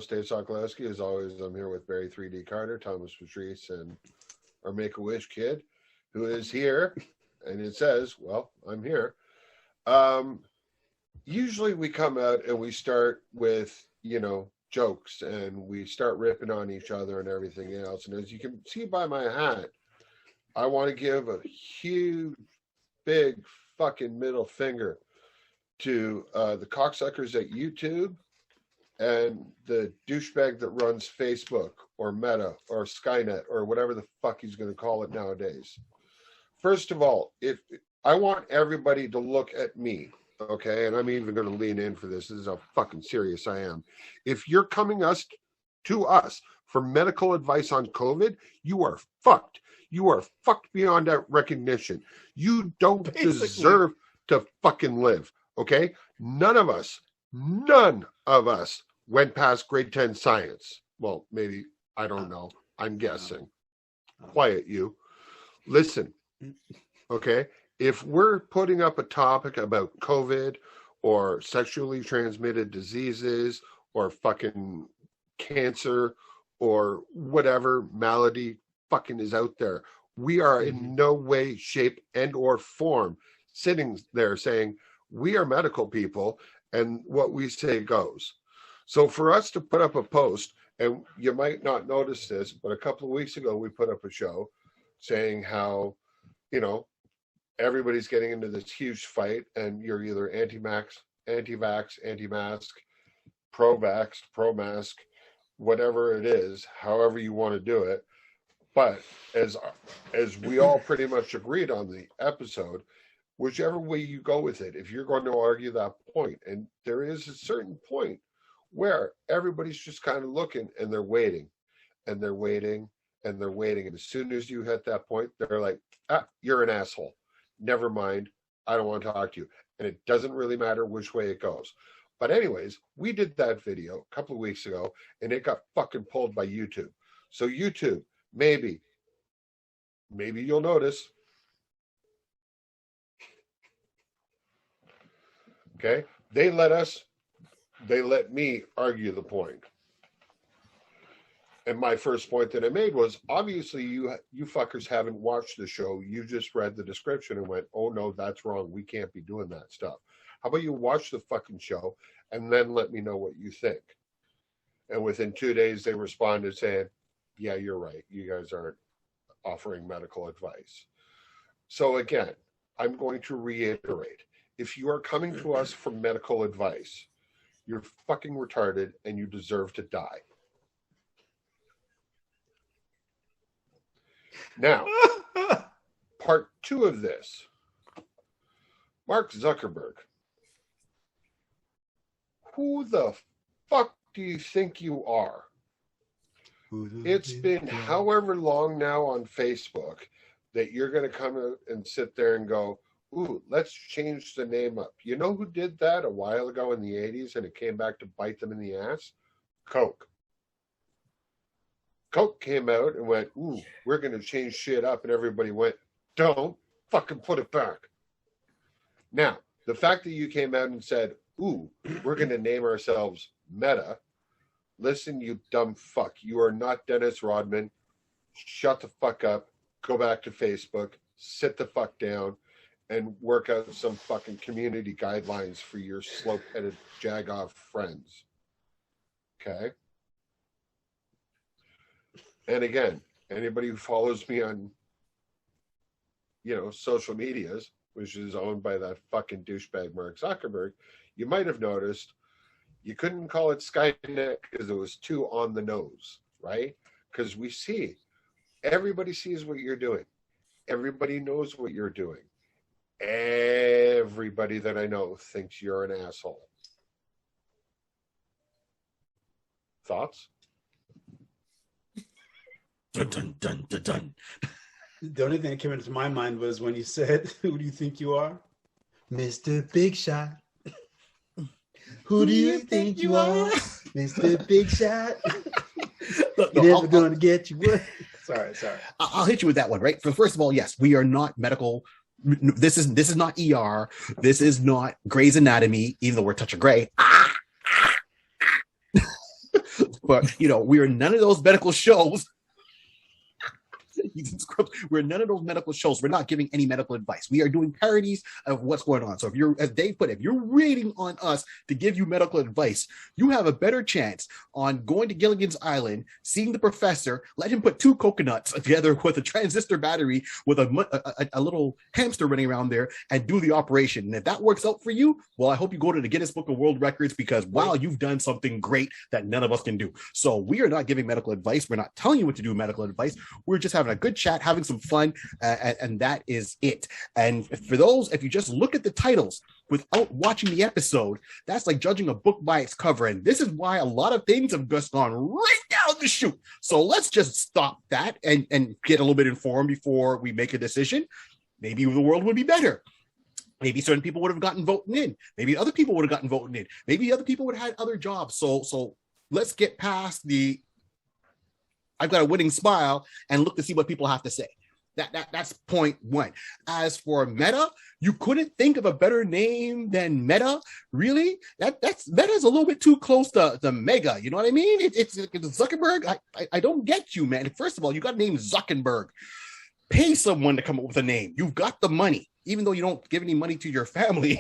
host, Dave Sokolowski. As always, I'm here with Barry 3D Carter, Thomas Patrice, and our Make-A-Wish kid, who is here. And it says, well, I'm here. Usually we come out and we start with, jokes, and we start ripping on each other and everything else. And as you can see by my hat, I want to give a huge, big fucking middle finger to the cocksuckers at YouTube and the douchebag that runs Facebook or Meta or Skynet or whatever the fuck he's going to call it nowadays. First of all, if I want everybody to look at me, okay, and I'm even going to lean in for this. This is how fucking serious I am. If you're coming to us for medical advice on COVID, you are fucked. You are fucked beyond that recognition. You don't deserve to fucking live, okay? None of us went past grade 10 science. Well, maybe, I don't know. I'm guessing. Quiet you. Listen, okay? If we're putting up a topic about COVID or sexually transmitted diseases or fucking cancer or whatever malady fucking is out there, we are in no way, shape, and or form sitting there saying we are medical people and what we say goes. So for us to put up a post, and you might not notice this, but a couple of weeks ago we put up a show saying how, everybody's getting into this huge fight and you're either anti-vax, anti-mask, pro-vax, pro-mask, whatever it is, however you want to do it. But as we all pretty much agreed on the episode, whichever way you go with it, if you're going to argue that point, and there is a certain point where everybody's just kind of looking and they're waiting and they're waiting and they're waiting. And as soon as you hit that point, they're like, you're an asshole. Never mind. I don't want to talk to you. And it doesn't really matter which way it goes. But anyways, we did that video a couple of weeks ago and it got fucking pulled by YouTube. So YouTube, maybe you'll notice. Okay. They let me argue the point. And my first point that I made was, obviously you fuckers haven't watched the show. You just read the description and went, oh no, that's wrong. We can't be doing that stuff. How about you watch the fucking show and then let me know what you think? And within 2 days, they responded saying, yeah, you're right. You guys aren't offering medical advice. So again, I'm going to reiterate. If you are coming to us for medical advice, you're fucking retarded and you deserve to die. Now, part 2 of this. Mark Zuckerberg. Who the fuck do you think you are? It's been however long now on Facebook that you're going to come out and sit there and go, ooh, let's change the name up. You know who did that a while ago in the 80s and it came back to bite them in the ass? Coke. Coke came out and went, ooh, we're going to change shit up. And everybody went, don't fucking put it back. Now, the fact that you came out and said, ooh, we're going to name ourselves Meta. Listen, you dumb fuck. You are not Dennis Rodman. Shut the fuck up. Go back to Facebook. Sit the fuck down and work out some fucking community guidelines for your slope-headed jagoff friends. Okay? And again, anybody who follows me on, social medias, which is owned by that fucking douchebag Mark Zuckerberg, you might have noticed you couldn't call it Skynet because it was too on the nose, right? Because everybody sees what you're doing. Everybody knows what you're doing. Everybody that I know thinks you're an asshole. Thoughts? Dun, dun, dun, dun, dun. The only thing that came into my mind was when you said, who do you think you are? Mr. Big Shot. Who do you think you are? Mr. Big Shot. Look, You're never going to get you. Sorry. I'll hit you with that one, right? First of all, yes, we are not medical. This is not ER. This is not Grey's Anatomy, even though we're a touch of gray. But we are none of those medical shows. We're none of those medical shows. We're not giving any medical advice. We are doing parodies of what's going on. So if you're, as Dave put it, if you're waiting on us to give you medical advice, you have a better chance on going to Gilligan's Island, seeing the professor, let him put 2 coconuts together with a transistor battery with a little hamster running around there and do the operation. And if that works out for you, well, I hope you go to the Guinness Book of World Records because, wow, you've done something great that none of us can do. So we are not giving medical advice. We're not telling you what to do with medical advice. We're just having a good chat, having some fun, and that is it. And for those, if you just look at the titles without watching the episode, that's like judging a book by its cover. And this is why a lot of things have just gone right down the chute. So let's just stop that and get a little bit informed before we make a decision. Maybe the world would be better. Maybe certain people would have gotten voting in. Maybe other people would have gotten voting in. Maybe other people would have had other jobs. So let's get past the I've got a winning smile and look to see what people have to say. That's point one. As for Meta, you couldn't think of a better name than Meta, really? That's Meta's a little bit too close to Mega. You know what I mean? It's Zuckerberg. I don't get you, man. First of all, you got to name Zuckerberg. Pay someone to come up with a name. You've got the money. Even though you don't give any money to your family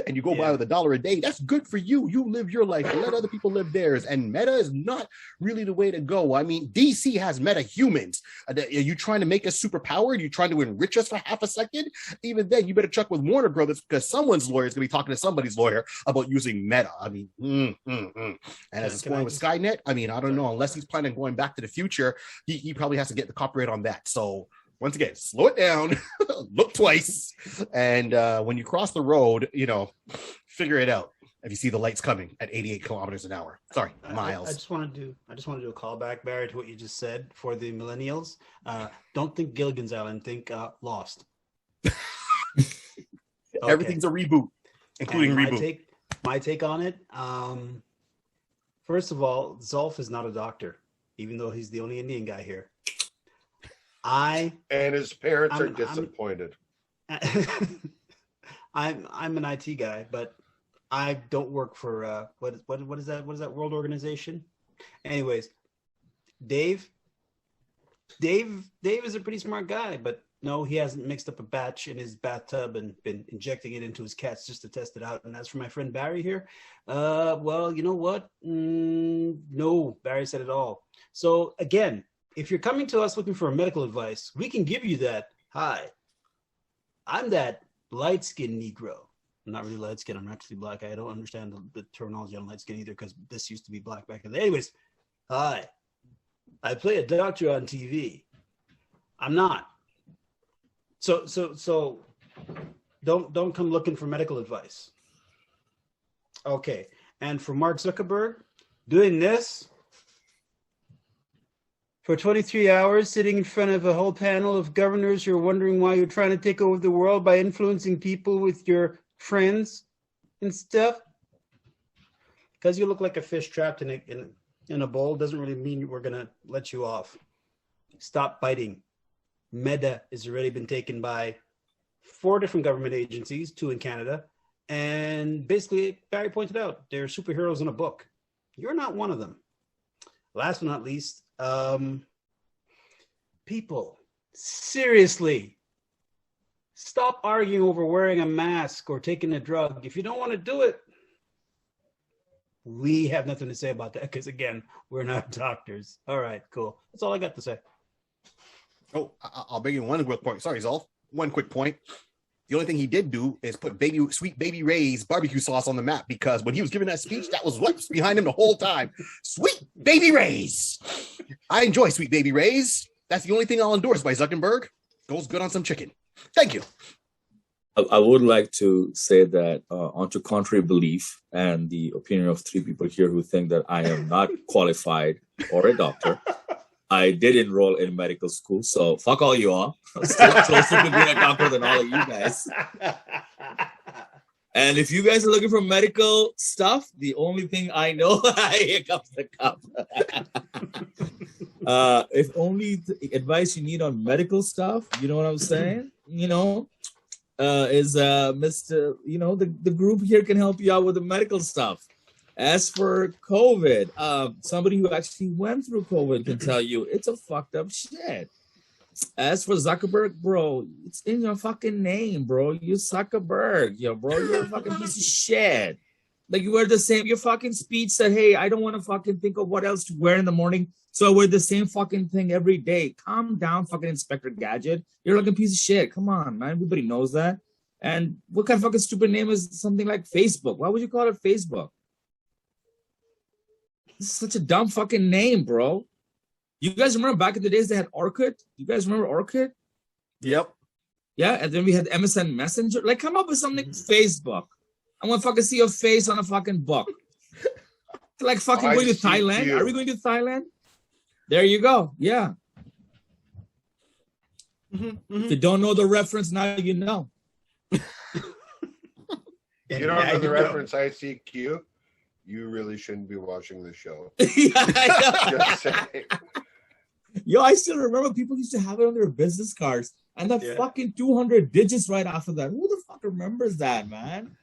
and you go by with $1 a day, that's good for you. You live your life and let other people live theirs. And Meta is not really the way to go. I mean, DC has Meta humans. Are you trying to make us superpowered? Are you trying to enrich us for half a second? Even then, you better check with Warner Brothers because someone's lawyer is going to be talking to somebody's lawyer about using Meta. I mean, And as it's going with Skynet, I mean, I don't know. Unless he's planning on going back to the future, he probably has to get the copyright on that. So once again, slow it down, look twice, and when you cross the road, figure it out. If you see the lights coming at 88 kilometers an hour, sorry, miles. I just want to do a callback, Barry, to what you just said for the millennials. Don't think Gilligan's Island, think Lost. Everything's a reboot, including reboot. My take on it. First of all, Zolf is not a doctor, even though he's the only Indian guy here. And his parents are disappointed. I'm an IT guy, but I don't work for what is that? What is that world organization? Anyways, Dave is a pretty smart guy, but no, he hasn't mixed up a batch in his bathtub and been injecting it into his cats just to test it out. And as for my friend Barry here, well, you know what? No, Barry said it all. So again, if you're coming to us looking for medical advice, we can give you that. Hi, I'm that light-skinned Negro. I'm not really light-skinned. I'm actually black. I don't understand the terminology on light-skin either because this used to be black back in the day. Anyways, hi, I play a doctor on TV. I'm not. So don't come looking for medical advice. Okay, and for Mark Zuckerberg, doing this for 23 hours, sitting in front of a whole panel of governors who are wondering why you're trying to take over the world by influencing people with your friends and stuff. Because you look like a fish trapped in a bowl doesn't really mean we're going to let you off. Stop biting. Meta has already been taken by 4 different government agencies, 2 in Canada. And basically, Barry pointed out, they're superheroes in a book. You're not one of them. Last but not least, people, seriously, stop arguing over wearing a mask or taking a drug. If you don't want to do it, we have nothing to say about that because, again, we're not doctors. All right, cool. That's all I got to say. Oh, I'll bring in one quick point. Sorry, Zolf. One quick point. The only thing he did do is put Sweet Baby Ray's barbecue sauce on the map because when he was giving that speech, that was what's behind him the whole time. Sweet Baby Ray's. I enjoy Sweet Baby Ray's. That's the only thing I'll endorse by Zuckerberg. Goes good on some chicken. Thank you. I would like to say that onto contrary belief and the opinion of 3 people here who think that I am not qualified or a doctor, I did enroll in medical school, so fuck all you all. I'm still closer to being a doctor than all of you guys. And if you guys are looking for medical stuff, the only thing I know, here comes the cup. If only the advice you need on medical stuff, you know what I'm saying? Is Mr. The group here can help you out with the medical stuff. As for COVID, somebody who actually went through COVID can tell you it's a fucked up shit. As for Zuckerberg, bro, it's in your fucking name, bro. You Zuckerberg, bro. You're a fucking piece of shit. Like you wear the same. Your fucking speech said, "Hey, I don't want to fucking think of what else to wear in the morning, so I wear the same fucking thing every day." Calm down, fucking Inspector Gadget. You're like a piece of shit. Come on, man. Everybody knows that. And what kind of fucking stupid name is something like Facebook? Why would you call it Facebook? This is such a dumb fucking name, bro. You guys remember back in the days they had Orkut? You guys remember Orkut? Yep. Yeah, and then we had MSN Messenger. Like, come up with something Facebook. I want to fucking see your face on a fucking book. Like fucking going to Thailand. ICQ. Are we going to Thailand? There you go. Yeah. If you don't know the reference, now you know. You don't know the reference ICQ? You really shouldn't be watching the show. Yeah, I know. Just saying. Yo, I still remember people used to have it on their business cards. And that fucking 200 digits right after that. Who the fuck remembers that, man?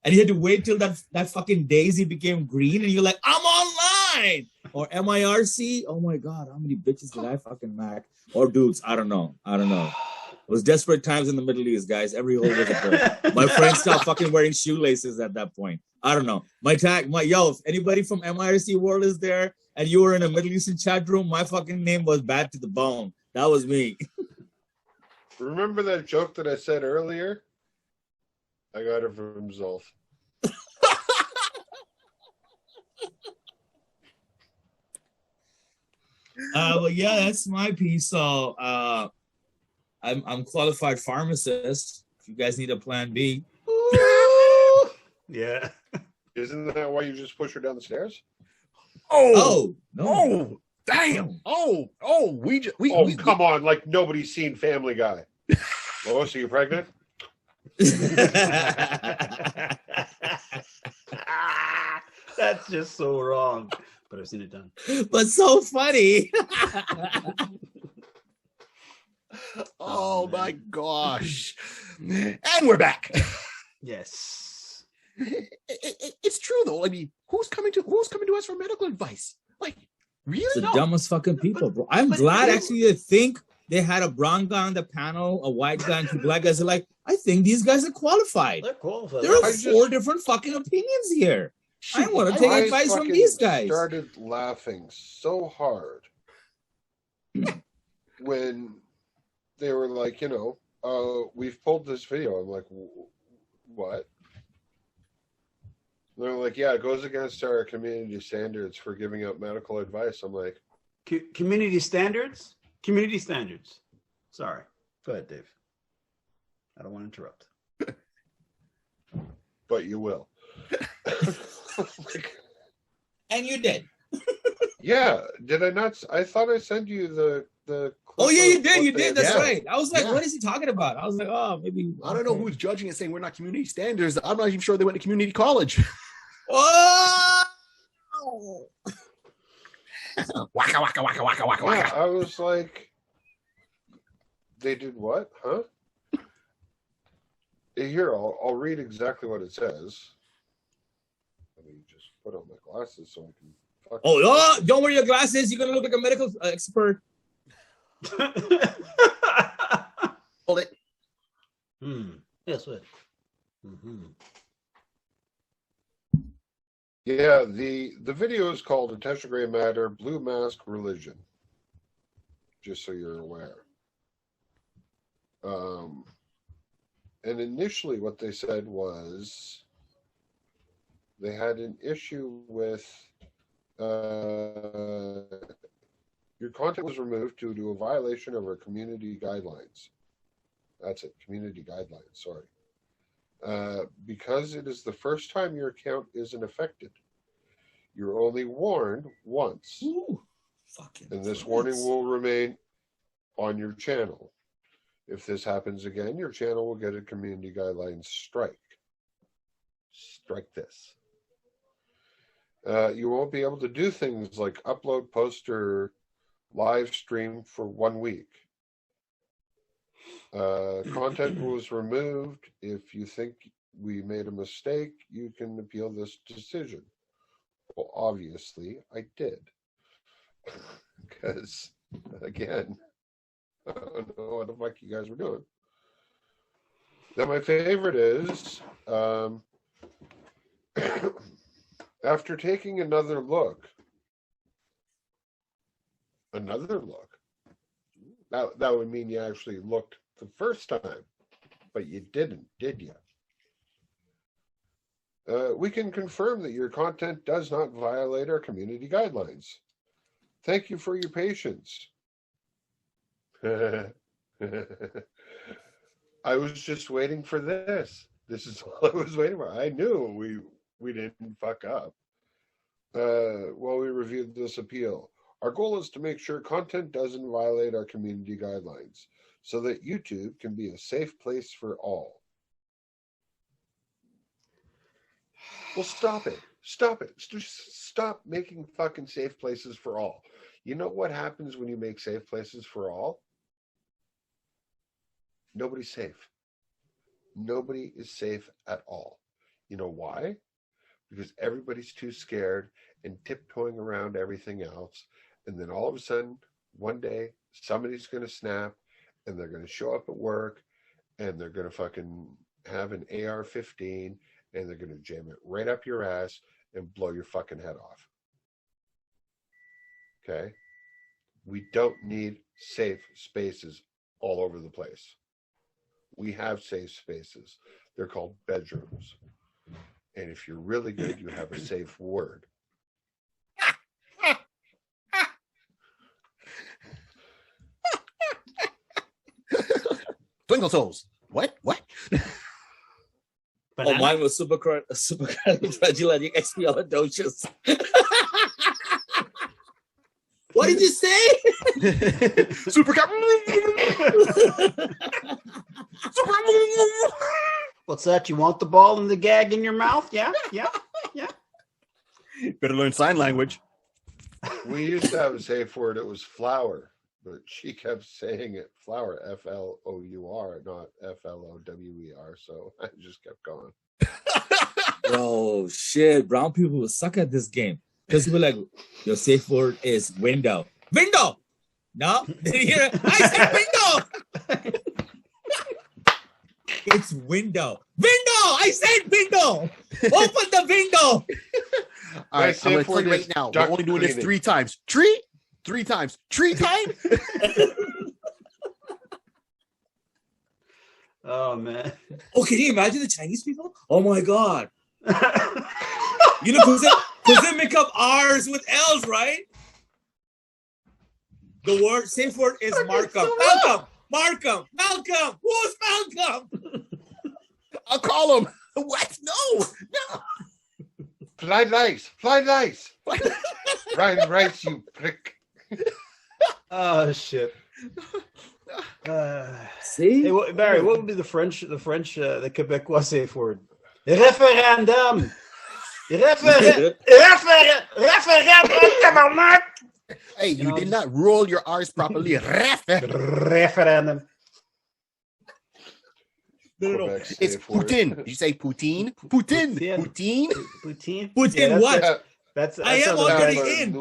And you had to wait till that fucking daisy became green and you're like, I'm online! Or MIRC. Oh my God, how many bitches did I fucking mac? Or dudes, I don't know. It was desperate times in the Middle East, guys. Every hole was a hole. My friends stopped fucking wearing shoelaces at that point. I don't know. If anybody from MIRC world is there and you were in a Middle Eastern chat room, my fucking name was bad to the bone. That was me. Remember that joke that I said earlier? I got it from Zolf. Well, yeah, that's my piece. So I'm qualified pharmacist. If you guys need a plan B. Yeah. Isn't that why you just push her down the stairs? Oh no. Oh, damn. Oh, Come on, like nobody's seen Family Guy. Oh, so you're pregnant? That's just so wrong. But I've seen it done. But so funny. Oh my gosh. And we're back. Yes. It's true though. I mean, who's coming to us for medical advice? Like, really? The dumbest fucking people, bro. I'm glad actually to think they had a brown guy on the panel, a white guy, and two black guys. Are like, I think these guys are qualified. They're qualified. There are four different fucking opinions here. I want to take advice from these guys. Started laughing so hard when they were like, we've pulled this video. I'm like, what? They're like, yeah, it goes against our community standards for giving out medical advice. I'm like, community standards? Community standards. Sorry. Go ahead, Dave. I don't want to interrupt. But you will. And you did. Yeah. Did I not? I thought I sent you the Oh yeah, you did. You did. That's Yeah. right. I was like, Yeah. what is he talking about? I was like, oh, maybe. I don't know who's judging and saying we're not community standards. I'm not even sure they went to community college. Oh! Waka waka waka waka waka Yeah, waka. I was like, they did what? Huh? Here, I'll read exactly what it says. Let me just put on my glasses so I can. Oh, don't wear your glasses. You're gonna look like a medical expert. Hold it. Yes, what? Mm-hmm. Yeah, the video is called Attention Gray Matter, Blue Mask Religion. Just so you're aware. And initially what they said was they had an issue with your content was removed due to a violation of our community guidelines. That's it, community guidelines, sorry. Because it is the first time your account isn't affected. You're only warned once. Ooh, And this warning will remain on your channel. If this happens again, your channel will get a community guidelines strike. Strike this. You won't be able to do things like upload, post, or live stream for 1 week. Content was removed. If you think we made a mistake, you can appeal this decision. Well, obviously, I did. Because, again, I don't know what the fuck you guys were doing. Then my favorite is after taking another look. That would mean you actually looked the first time, but you didn't, did you? We can confirm that your content does not violate our community guidelines. Thank you for your patience. I was just waiting for this. This is all I was waiting for. I knew we didn't fuck up while we reviewed this appeal. Our goal is to make sure content doesn't violate our community guidelines so that YouTube can be a safe place for all. Well, stop it. Stop it. Just stop making fucking safe places for all. You know what happens when you make safe places for all? Nobody's safe. Nobody is safe at all. You know why? Because everybody's too scared and tiptoeing around everything else. And then all of a sudden, one day, somebody's going to snap and they're going to show up at work and they're going to fucking have an AR-15 and they're going to jam it right up your ass and blow your fucking head off. Okay? We don't need safe spaces all over the place. We have safe spaces. They're called bedrooms. And if you're really good, you have a safe word. Twinkle toes. What? Oh, mine was supercalifragilisticexpialidocious. What did you say? What's that? You want the ball and the gag in your mouth? Yeah. Better learn sign language. We used to have a safe word. It was flower, but she kept saying it flower, F-L-O-U-R, not F-L-O-W-E-R. So I just kept going. Bro, shit. Brown people will suck at this game. Because we're like, your safe word is window. Window! No? Did you hear it? I said window! It's window. Window! I said window! Open the window! All right, I'm going to tell you right now. We're only doing this 3 times. Tree? 3 times. Tree time? Oh, man. Oh, can you imagine the Chinese people? Oh, my God. You know, because they make up R's with L's, right? The word, safe word is Markham. Malcolm. Who's Malcolm? I'll call him. What? No. Fly nice. Ryan Rice, you prick. Oh, shit. See? Hey, Barry, what would be the Quebecois safe word? Referendum. Referendum, tabarnak. Hey, you did not roll your R's properly. Referendum. No. It's Putin. Did you say Putin? Putin. Putin Yeah, what? That's I am already in.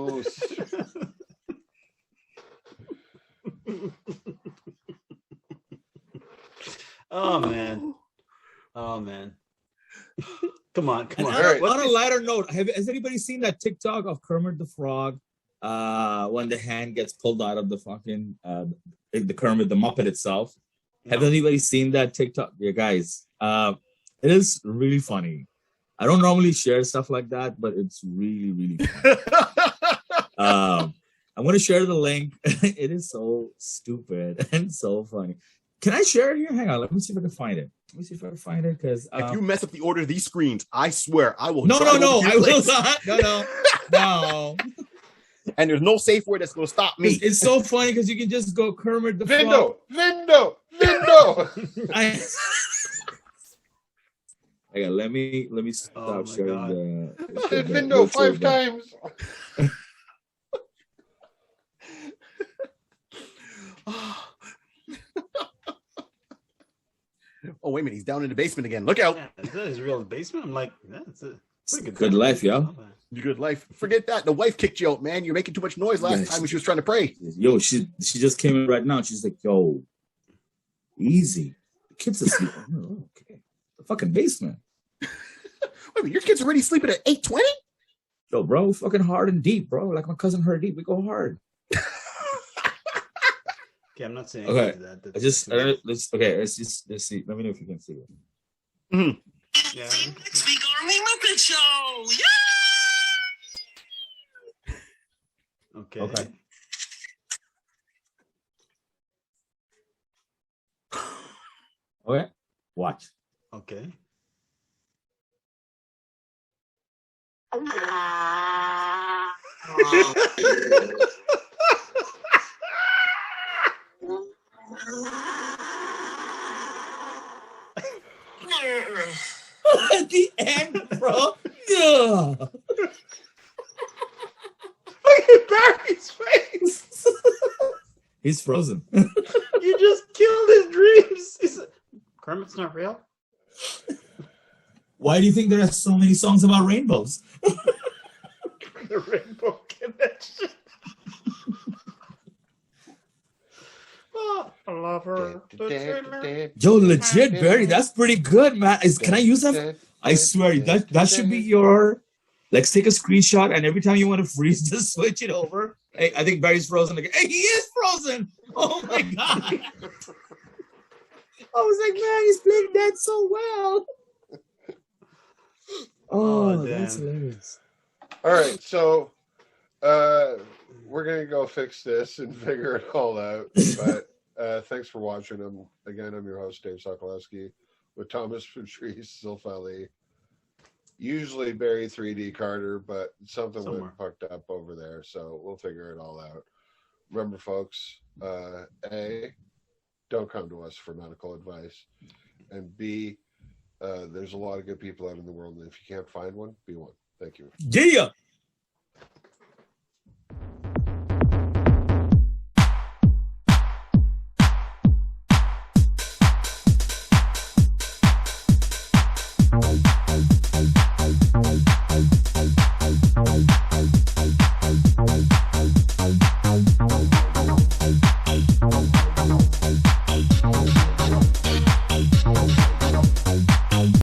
Oh man. Come on. On a lighter note, has anybody seen that TikTok of Kermit the Frog when the hand gets pulled out of the fucking the Kermit, the Muppet itself? No. Have anybody seen that TikTok? Yeah, guys, it is really funny. I don't normally share stuff like that, but it's really, really funny. I'm going to share the link. It is so stupid and so funny. Can I share it here? Hang on. Let me see if I can find it. Because if you mess up the order of these screens, I swear I will. No. I will not. No. And there's no safe word that's going to stop me. It's so funny because you can just go Kermit the Frog. Lindo. Hang on, let me stop sharing the Lindo 5 times. Oh, wait a minute. He's down in the basement again. Look out. Yeah, is that his real basement? I'm like, that's it. Pretty Good life, yo. Good life. Forget that. The wife kicked you out, man. You're making too much noise last time when she was trying to pray. Yo, she just came in right now. She's like, yo, easy. The kids are sleeping. Oh, okay. The fucking basement. Wait a minute, your kids already sleeping at 8:20? Yo, bro, fucking hard and deep, bro. Like my cousin Her Deep. We go hard. Okay, I'm not saying Okay. that. Let's see. Let me know if you can see it. Mm-hmm. Yeah. Next week on the Muppet Show. Yeah! Okay. Okay. Watch. Okay. At the end, bro. Yeah. Look at Barry's face. He's frozen. You just killed his dreams. Kermit's not real. Why do you think there are so many songs about rainbows? The Rainbow Connection. Oh, I love her. Yo, legit, Barry, that's pretty good, man. Can I use that? I swear, that should be your. Like, take a screenshot, and every time you want to freeze, just switch it over. Hey, I think Barry's frozen again. Hey, he is frozen. Oh my god. I was like, man, he's playing that so well. Oh, that's hilarious. All right, so we're gonna go fix this and figure it all out. But thanks for watching. I'm your host, Dave Sokolowski, with Thomas Patrice Zilfali. Usually Barry 3D Carter, but something went fucked up over there, so we'll figure it all out. Remember, folks, A, don't come to us for medical advice, and B, there's a lot of good people out in the world, and if you can't find one, be one. Thank you. Yeah.